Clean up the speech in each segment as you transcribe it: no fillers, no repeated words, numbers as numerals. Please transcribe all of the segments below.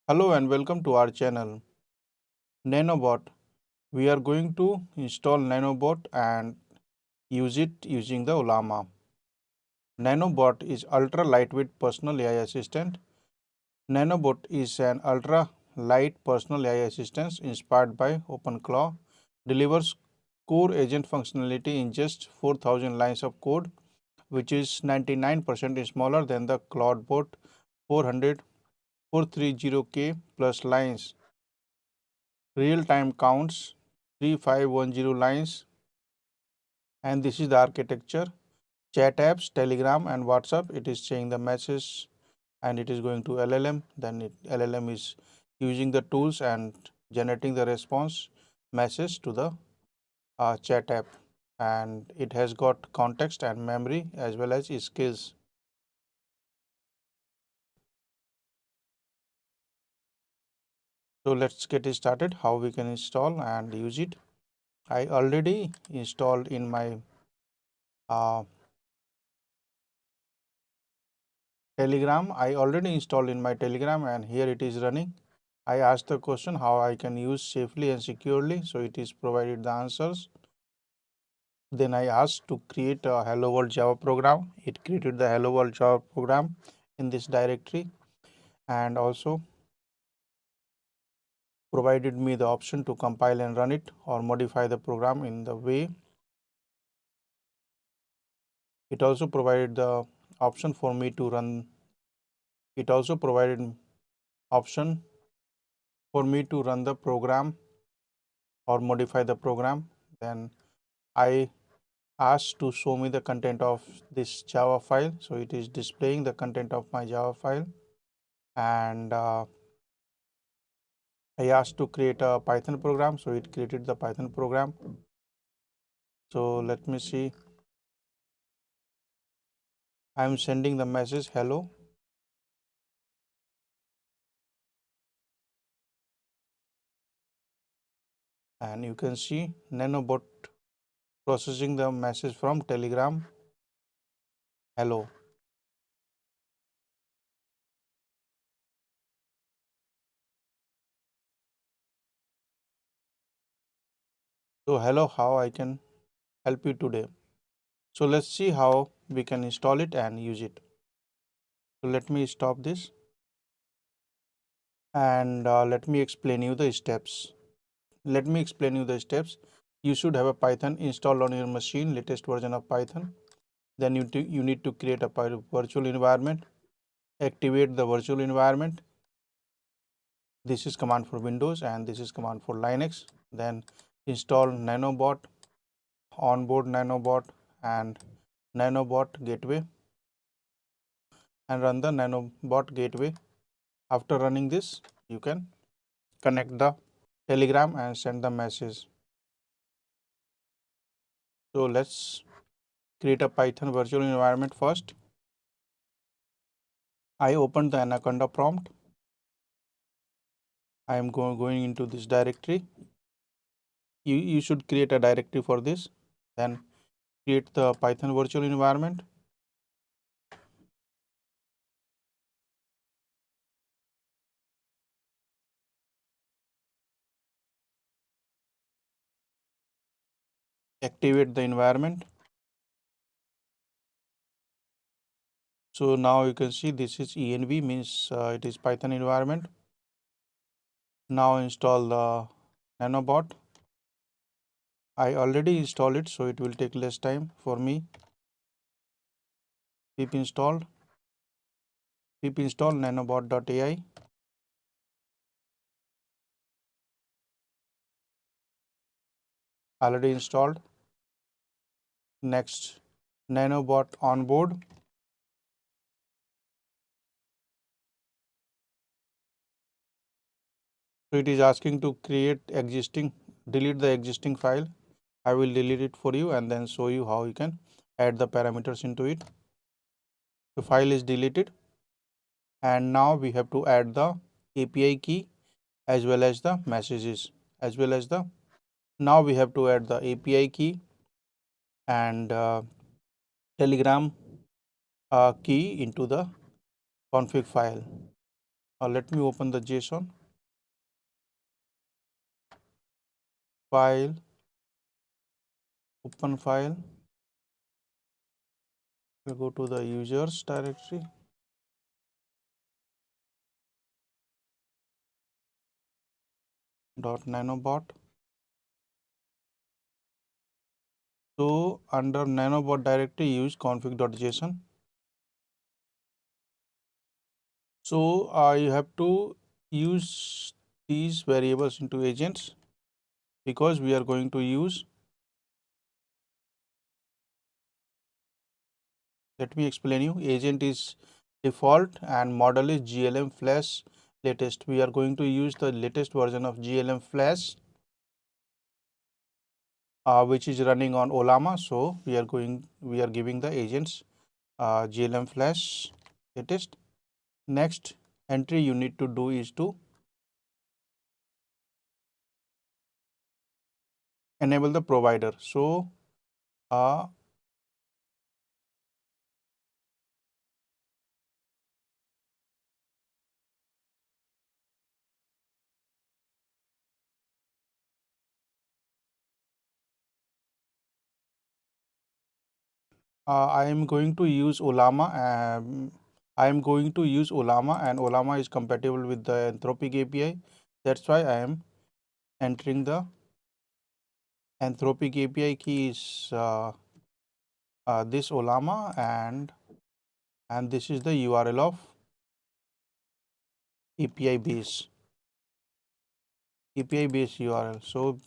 Hello and welcome to our channel Nanobot. We are going to install Nanobot and use it using the Ollama. Nanobot is ultra lightweight personal AI assistant. Nanobot is an ultra light personal AI assistant inspired by OpenClaw, delivers core agent functionality in just 4000 lines of code, which is 99% smaller than the CloudBot 430K plus lines. Real-time counts 3510 lines, and this is the architecture. Chat apps, Telegram and WhatsApp, it is saying the message and it is going to LLM. Then LLM is using the tools and generating the response message to the chat app, and it has got context and memory as well as skills. So let's get it started how we can install and use it. I already installed in my Telegram. I already installed in my Telegram and here it is running. I asked the question how I can use safely and securely, so it is provided the answers. Then I asked to create a hello world Java program. It created the hello world Java program in this directory and also provided me the option to compile and run it or modify the program in the way. It also provided the option for me to run. It also provided option for me to run the program or modify the program. Then I asked to show me the content of this Java file. So it is displaying the content of my Java file, and I asked to create a Python program. So it created the Python program. So let me see. I am sending the message hello. And you can see Nanobot processing the message from Telegram hello. So hello, how I can help you today. So let's see how we can install it and use it. So let me stop this and let me explain you the steps. You should have a Python installed on your machine, latest version of Python. Then you need to create a virtual environment, activate the virtual environment. This is command for Windows and this is command for Linux. Then install Nanobot, onboard Nanobot and Nanobot gateway and run the Nanobot gateway. After running this, you can connect the Telegram and send the message. So let's create a Python virtual environment first. I opened the Anaconda prompt. I am going into this directory. You should create a directory for this. Then create the Python virtual environment. Activate the environment. So now you can see this is env, means it is Python environment. Now install the Nanobot. I already installed it, so it will take less time for me. Pip install nanobot.ai. Already installed. Next, Nanobot onboard. So it is asking to delete the existing file. I will delete it for you and then show you how you can add the parameters into it. The file is deleted and now we have to add the API key as well as the messages now we have to add the API key and Telegram key into the config file. Let me open the JSON file, open file. We'll go to the users directory. .nanobot. So under nanobot directory use config.json. So you have to use these variables into agents because we are going to use, let me explain you. Agent is default and model is GLM Flash latest. We are going to use the latest version of GLM Flash which is running on Ollama. So we are giving the agents GLM Flash latest. Next entry you need to do is to enable the provider. So I am going to use Ollama. I am going to use Ollama, and Ollama is compatible with the Anthropic API. That's why I am entering the Anthropic API key is this Ollama, and this is the URL of API base URL. So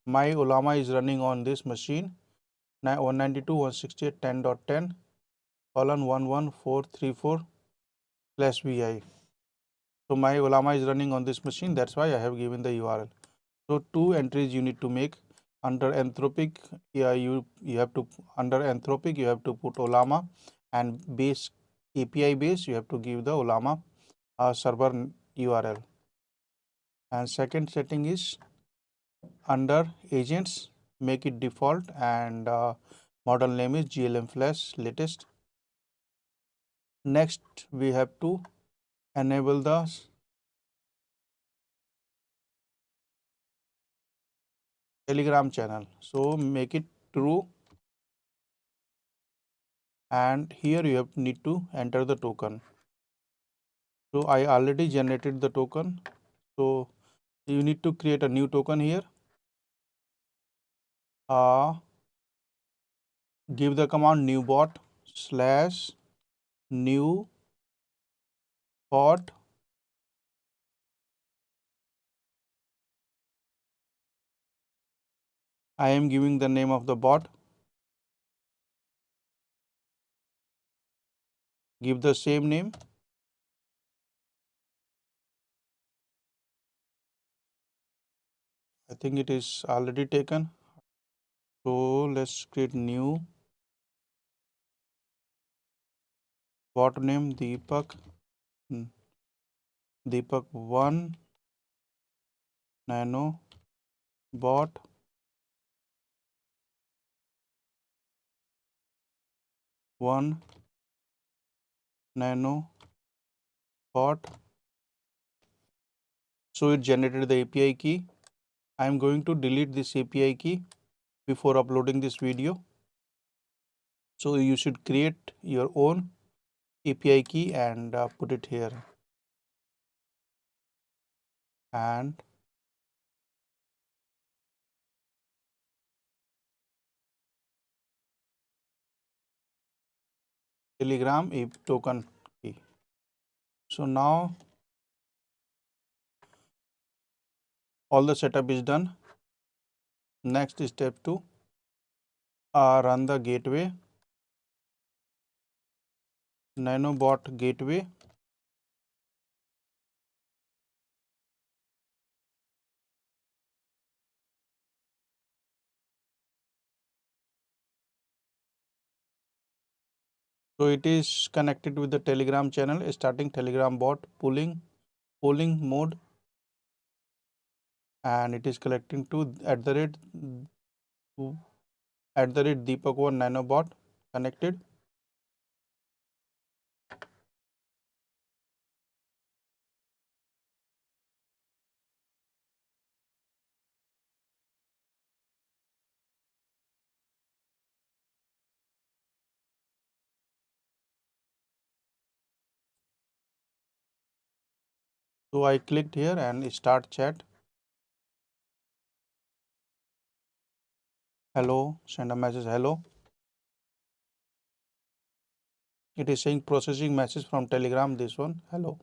my Ollama is running on this machine 192.168.10.10:11434/vi. So my Ollama is running on this machine. That's why I have given the URL. So two entries you need to make under Anthropic. You have to, under Anthropic you have to put Ollama, and base API base you have to give the Ollama server URL. And second setting is under agents, make it default, and model name is GLM Flash latest. Next we have to enable the Telegram channel. So make it true, and here you need to enter the token. So I already generated the token. So you need to create a new token here. Give the command newbot / new bot I am giving the name of the bot. Give the same name. I think it is already taken. So let's create new bot name Deepak. Deepak 1 nano bot 1 nano bot. So it generated the API key. I am going to delete this API key before uploading this video. So you should create your own API key and put it here. And Telegram token key. So now all the setup is done. Next step to run the gateway, nanobot gateway. So it is connected with the Telegram channel, starting Telegram bot polling mode, and it is collecting to @Deepak1 nanobot connected. So I clicked here and start chat. Hello, send a message hello. It is saying processing message from Telegram, this one, hello.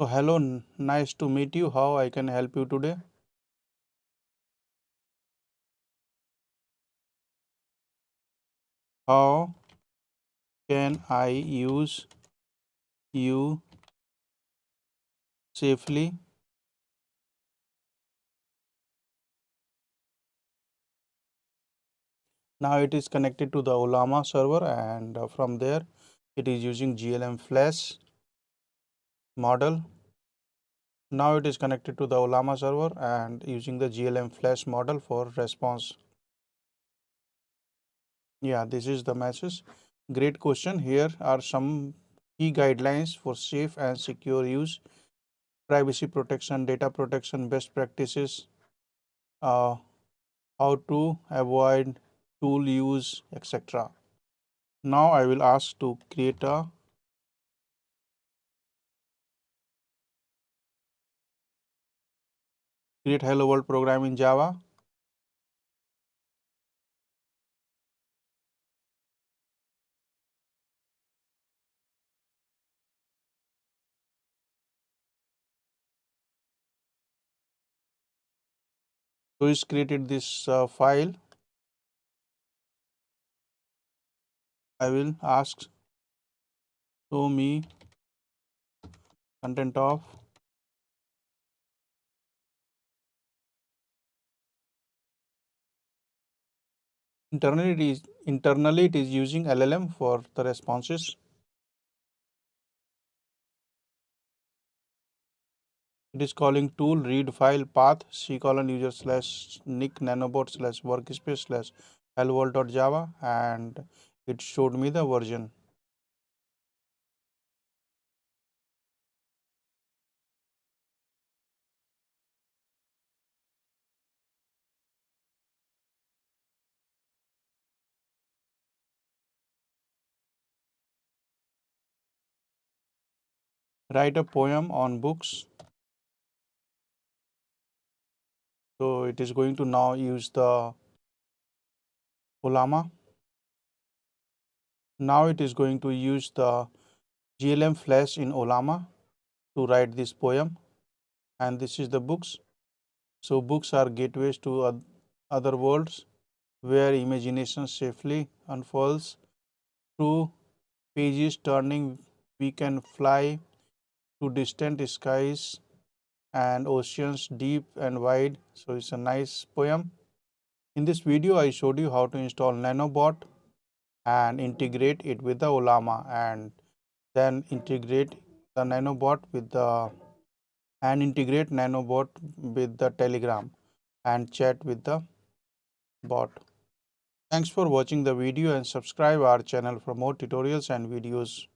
So hello, nice to meet you. How I can help you today? How can I use you safely? Now it is connected to the Ollama server, and from there it is using GLM Flash model. Now it is connected to the Ollama server and using the GLM Flash model for response. Yeah, this is the message. Great question. Here are some key guidelines for safe and secure use: privacy protection, data protection, best practices, how to avoid tool use, etc. Now I will ask to create hello world program in Java. So it's created this file. I will ask show me content of internally it is using LLM for the responses. It is calling tool read file path c:/user / nick nanobot / workspace / helloworld.java, and it showed me the version. Write a poem on books. So it is going to now use the Ollama. Now it is going to use the GLM Flash in Ollama to write this poem, and this is the books. So books are gateways to other worlds where imagination safely unfolds. Through pages turning, we can fly to distant skies and oceans deep and wide. So it's a nice poem. In this video, I showed you how to install Nanobot and integrate it with the Ollama, and then integrate Nanobot with the Telegram and chat with the bot. Thanks for watching the video and subscribe our channel for more tutorials and videos.